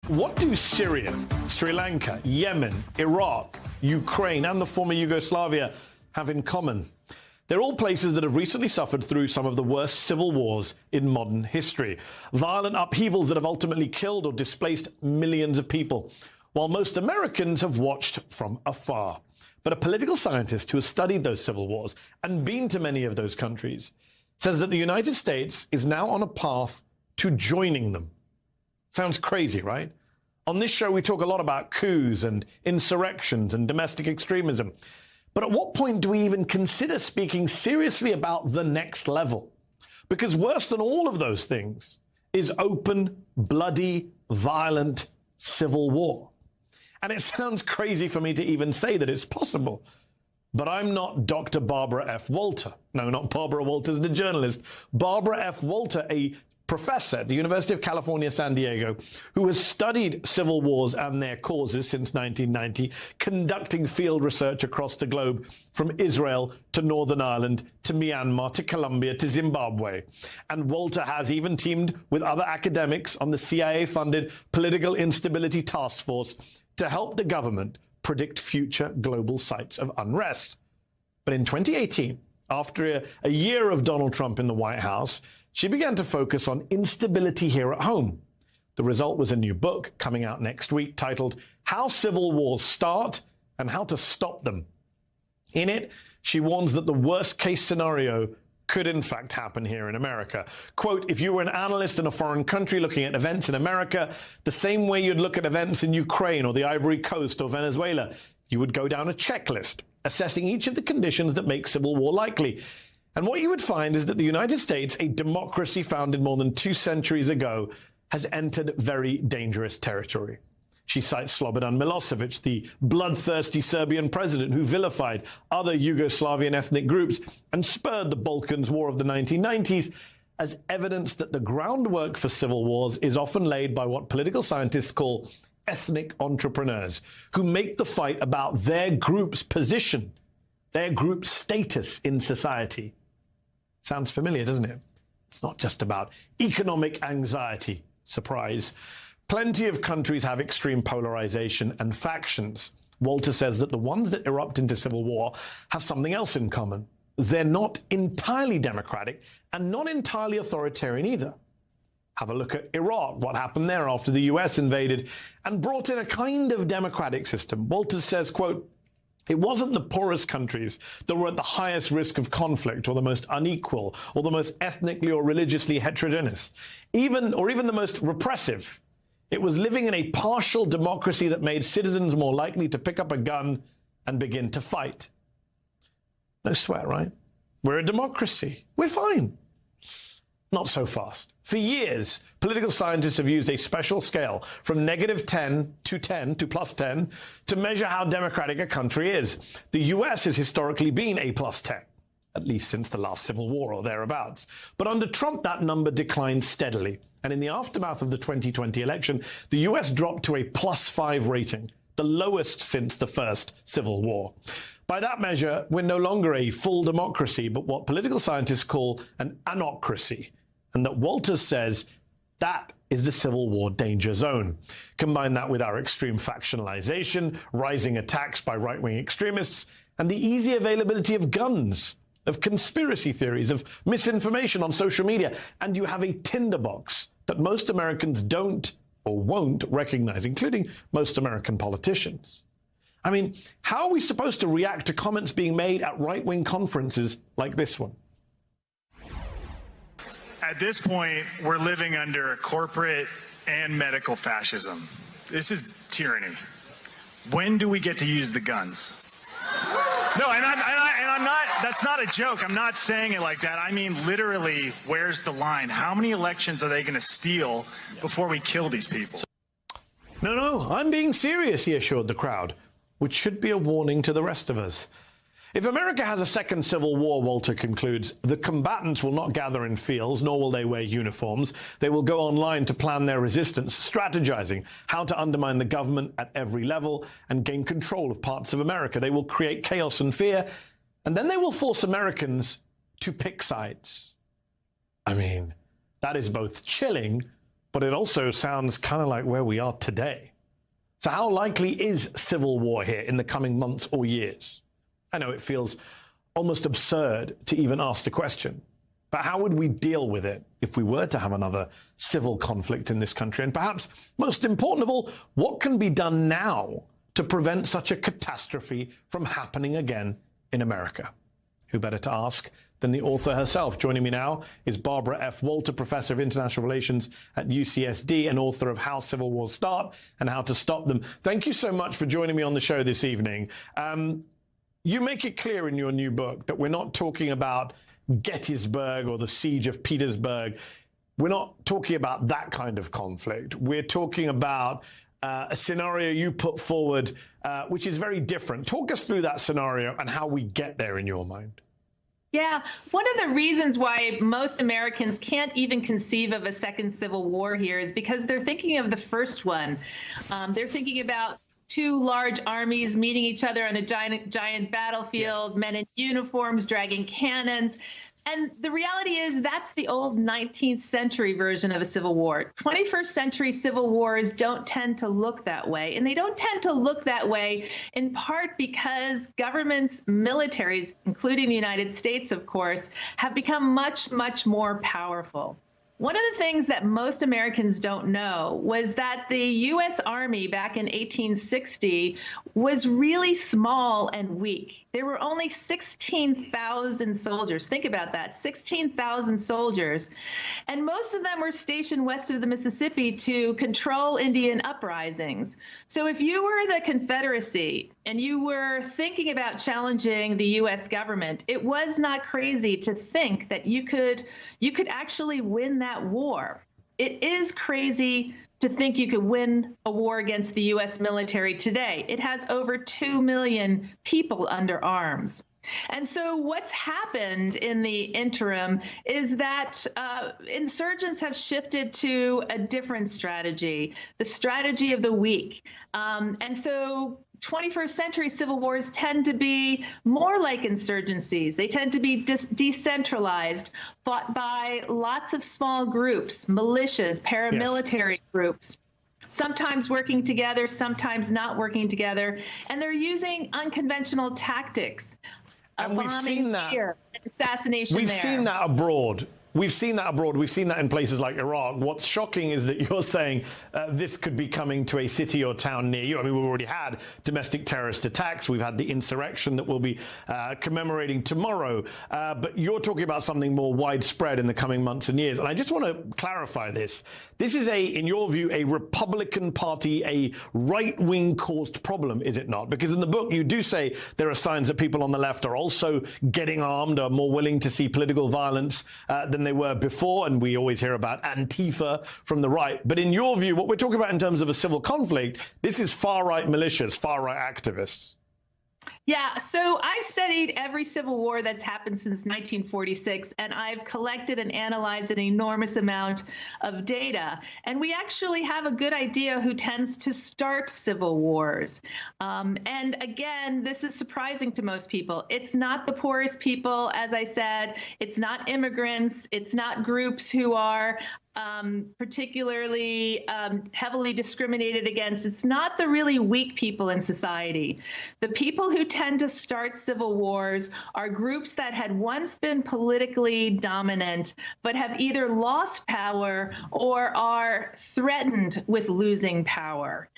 What do Syria, Sri Lanka, Yemen, Iraq, Ukraine, and the former Yugoslavia have in common? They're all places that have recently suffered through some of the worst civil wars in modern history. Violent upheavals that have ultimately killed or displaced millions of people, while most Americans have watched from afar. But a political scientist who has studied those civil wars and been to many of those countries says that the United States is now on a path to joining them. Sounds crazy, right? On this show, we talk a lot about coups and insurrections and domestic extremism. But at what point do we even consider speaking seriously about the next level? Because worse than all of those things is open, bloody, violent civil war. And it sounds crazy for me to even say that it's possible. But I'm not Dr. Barbara F. Walter. No, not Barbara Walters, the journalist. Barbara F. Walter, a professor at the University of California, San Diego, who has studied civil wars and their causes since 1990, conducting field research across the globe from Israel to Northern Ireland to Myanmar to Colombia to Zimbabwe. And Walter has even teamed with other academics on the CIA-funded Political Instability Task Force to help the government predict future global sites of unrest. But in 2018, after a year of Donald Trump in the White House, she began to focus on instability here at home. The result was a new book coming out next week titled How Civil Wars Start and How to Stop Them. In it, she warns that the worst-case scenario could in fact happen here in America. Quote, if you were an analyst in a foreign country looking at events in America, the same way you'd look at events in Ukraine or the Ivory Coast or Venezuela, you would go down a checklist, assessing each of the conditions that make civil war likely. And what you would find is that the United States, a democracy founded more than 2 centuries ago, has entered very dangerous territory. She cites Slobodan Milosevic, the bloodthirsty Serbian president who vilified other Yugoslavian ethnic groups and spurred the Balkans War of the 1990s, as evidence that the groundwork for civil wars is often laid by what political scientists call ethnic entrepreneurs, who make the fight about their group's position, their group's status in society. Sounds familiar, doesn't it? It's not just about economic anxiety. Surprise. Plenty of countries have extreme polarization and factions. Walter says that the ones that erupt into civil war have something else in common. They're not entirely democratic and not entirely authoritarian either. Have a look at Iraq, what happened there after the US invaded and brought in a kind of democratic system. Walter says, quote, it wasn't the poorest countries that were at the highest risk of conflict or the most unequal or the most ethnically or religiously heterogeneous, even the most repressive. It was living in a partial democracy that made citizens more likely to pick up a gun and begin to fight. No sweat, right? We're a democracy. We're fine. Not so fast. For years, political scientists have used a special scale from -10 to 10 to +10 to measure how democratic a country is. The US has historically been a +10, at least since the last civil war or thereabouts. But under Trump, that number declined steadily. And in the aftermath of the 2020 election, the US dropped to a +5 rating, the lowest since the first civil war. By that measure, we're no longer a full democracy, but what political scientists call an anocracy. And that Walters says that is the civil war danger zone. Combine that with our extreme factionalization, rising attacks by right-wing extremists, and the easy availability of guns, of conspiracy theories, of misinformation on social media, and you have a tinderbox that most Americans don't or won't recognize, including most American politicians. I mean, how are we supposed to react to comments being made at right-wing conferences like this one? At this point, we're living under corporate and medical fascism. This is tyranny. When do we get to use the guns? No, and I'm not, that's not a joke. I'm not saying it like that. I mean, literally, where's the line? How many elections are they going to steal before we kill these people? No, I'm being serious, he assured the crowd, which should be a warning to the rest of us. If America has a second civil war, Walter concludes, the combatants will not gather in fields, nor will they wear uniforms. They will go online to plan their resistance, strategizing how to undermine the government at every level and gain control of parts of America. They will create chaos and fear, and then they will force Americans to pick sides. I mean, that is both chilling, but it also sounds kind of like where we are today. So how likely is civil war here in the coming months or years? I know it feels almost absurd to even ask the question, but how would we deal with it if we were to have another civil conflict in this country? And perhaps most important of all, what can be done now to prevent such a catastrophe from happening again in America? Who better to ask than the author herself? Joining me now is Barbara F. Walter, Professor of International Relations at UCSD and author of How Civil Wars Start and How to Stop Them. Thank you so much for joining me on the show this evening. You make it clear in your new book that we're not talking about Gettysburg or the siege of Petersburg. We're not talking about that kind of conflict. We're talking about a scenario you put forward, which is very different. Talk us through that scenario and how we get there in your mind. Yeah, one of the reasons why most Americans can't even conceive of a second civil war here is because they're thinking of the first one. They're thinking about two large armies meeting each other on a giant battlefield, yes. Men in uniforms dragging cannons. And the reality is that's the old 19th century version of a civil war. 21st century civil wars don't tend to look that way. And they don't tend to look that way in part because governments, militaries, including the United States, of course, have become much, much more powerful. One of the things that most Americans don't know was that the U.S. Army back in 1860 was really small and weak. There were only 16,000 soldiers. Think about that, 16,000 soldiers. And most of them were stationed west of the Mississippi to control Indian uprisings. So if you were the Confederacy and you were thinking about challenging the U.S. government, it was not crazy to think that you could actually win that war. It is crazy to think you could win a war against the U.S. military today. It has over 2 million people under arms. And so what's happened in the interim is that insurgents have shifted to a different strategy, the strategy of the weak. And so 21st century civil wars tend to be more like insurgencies. They tend to be decentralized, fought by lots of small groups, militias, paramilitary groups, sometimes working together, sometimes not working together. And they're using unconventional tactics. And we've seen that. Here, assassination We've there. seen that abroad. We've seen that abroad. We've seen that in places like Iraq. What's shocking is that you're saying this could be coming to a city or town near you. I mean, we've already had domestic terrorist attacks. We've had the insurrection that we'll be commemorating tomorrow. But you're talking about something more widespread in the coming months and years. And I just want to clarify this. This is in your view, a Republican Party, a right-wing caused problem, is it not? Because in the book, you do say there are signs that people on the left are also getting armed, are more willing to see political violence than they were before, and we always hear about Antifa from the right. But in your view, what we're talking about in terms of a civil conflict, this is far-right militias, far-right activists. Yeah, so I've studied every civil war that's happened since 1946, and I've collected and analyzed an enormous amount of data. And we actually have a good idea who tends to start civil wars. And again, this is surprising to most people. It's not the poorest people, as I said. It's not immigrants. It's not groups who are particularly heavily discriminated against. It's not the really weak people in society. The people who tend to start civil wars are groups that had once been politically dominant, but have either lost power or are threatened with losing power.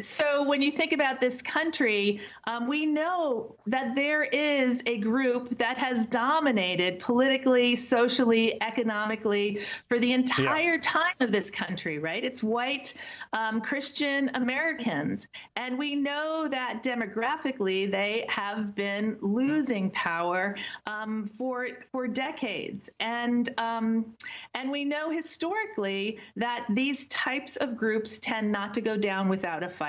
So when you think about this country, we know that there is a group that has dominated politically, socially, economically for the entire time of this country, right? It's white Christian Americans. And we know that demographically, they have been losing power for decades. And we know historically that these types of groups tend not to go down without a fight.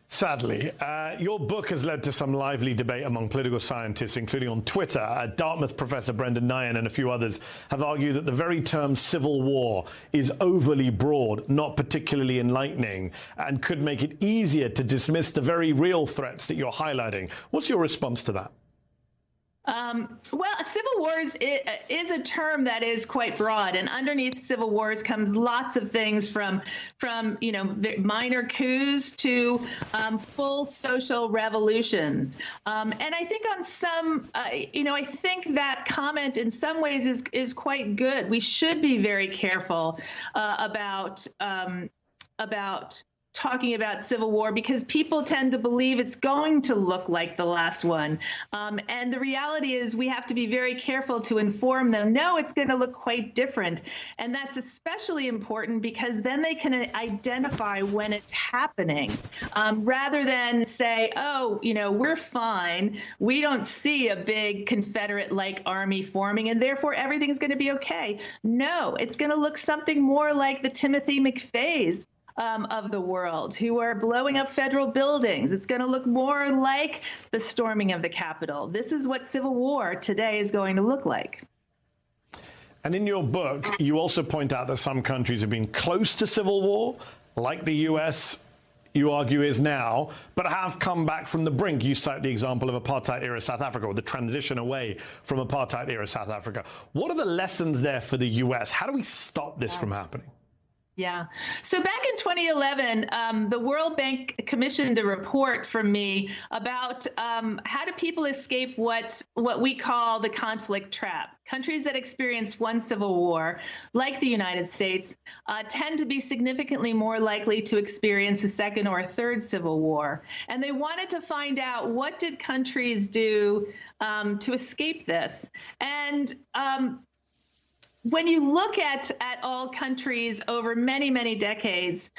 Sadly, your book has led to some lively debate among political scientists, including on Twitter. Dartmouth professor Brendan Nyhan and a few others have argued that the very term civil war is overly broad, not particularly enlightening, and could make it easier to dismiss the very real threats that you're highlighting. What's your response to that? Well, civil wars is a term that is quite broad, and underneath civil wars comes lots of things from minor coups to full social revolutions. And I think on some, I think that comment in some ways is quite good. We should be very careful about talking about civil war because people tend to believe it's going to look like the last one. And the reality is we have to be very careful to inform them, no, it's going to look quite different. And that's especially important because then they can identify when it's happening rather than say, oh, we're fine. We don't see a big Confederate-like army forming and therefore everything's going to be okay. No, it's going to look something more like the Timothy McVeighs of the world who are blowing up federal buildings. It's going to look more like the storming of the Capitol. This is what civil war today is going to look like. And in your book, you also point out that some countries have been close to civil war, like the US, you argue is now, but have come back from the brink. You cite the example of apartheid-era South Africa, or the transition away from apartheid-era South Africa. What are the lessons there for the US? How do we stop this from happening? Yeah. So back in 2011, the World Bank commissioned a report from me about how do people escape what we call the conflict trap. Countries that experience one civil war, like the United States, tend to be significantly more likely to experience a second or a third civil war. And they wanted to find out what did countries do to escape this. And when you look at all countries over many, many decades,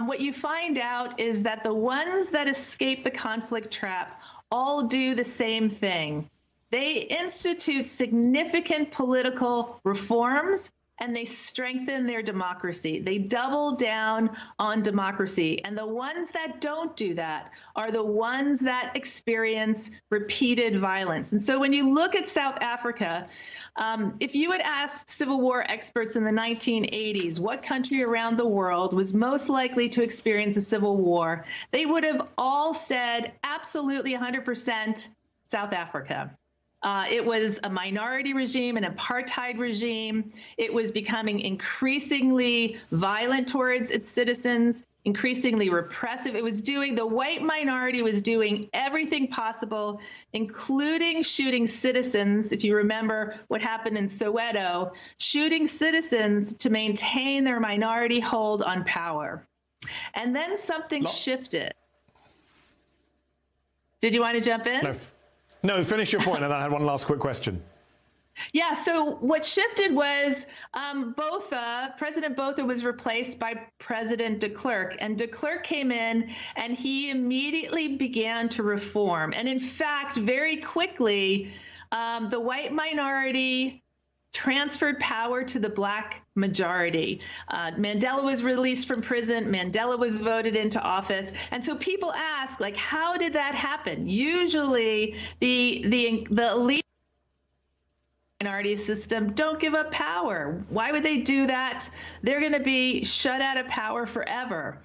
what you find out is that the ones that escape the conflict trap all do the same thing. They institute significant political reforms and they strengthen their democracy. They double down on democracy. And the ones that don't do that are the ones that experience repeated violence. And so when you look at South Africa, if you had asked Civil War experts in the 1980s what country around the world was most likely to experience a civil war, they would have all said absolutely 100% South Africa. It was a minority regime, an apartheid regime. It was becoming increasingly violent towards its citizens, increasingly repressive. The white minority was doing everything possible, including shooting citizens. If you remember what happened in Soweto, shooting citizens to maintain their minority hold on power. And then something shifted. Did you want to jump in? No, finish your point, and I had one last quick question. Yeah, so what shifted was President Botha was replaced by President de Klerk, and de Klerk came in and he immediately began to reform. And in fact, very quickly, the white minority transferred power to the black majority. Mandela was released from prison. Mandela was voted into office. And so people ask, like, how did that happen? Usually the elite minority system don't give up power. Why would they do that? They're going to be shut out of power forever.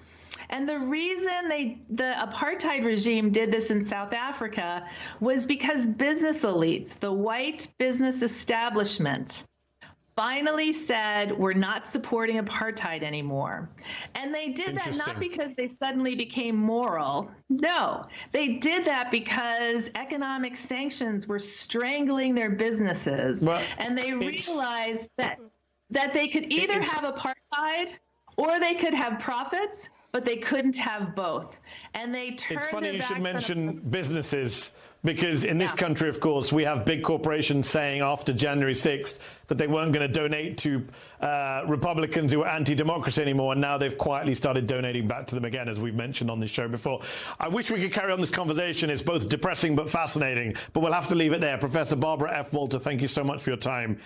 And the reason the apartheid regime did this in South Africa was because business elites, the white business establishment, finally said, we're not supporting apartheid anymore. And they did that not because they suddenly became moral. No, they did that because economic sanctions were strangling their businesses. Well, and they realized that they could either have apartheid or they could have profits, but they couldn't have both. And they turned It's funny their you should backs mention businesses, because in this country, of course, we have big corporations saying after January 6th that they weren't going to donate to Republicans who are anti-democracy anymore, and now they've quietly started donating back to them again, as we've mentioned on this show before. I wish we could carry on this conversation. It's both depressing but fascinating, but we'll have to leave it there. Professor Barbara F. Walter, thank you so much for your time.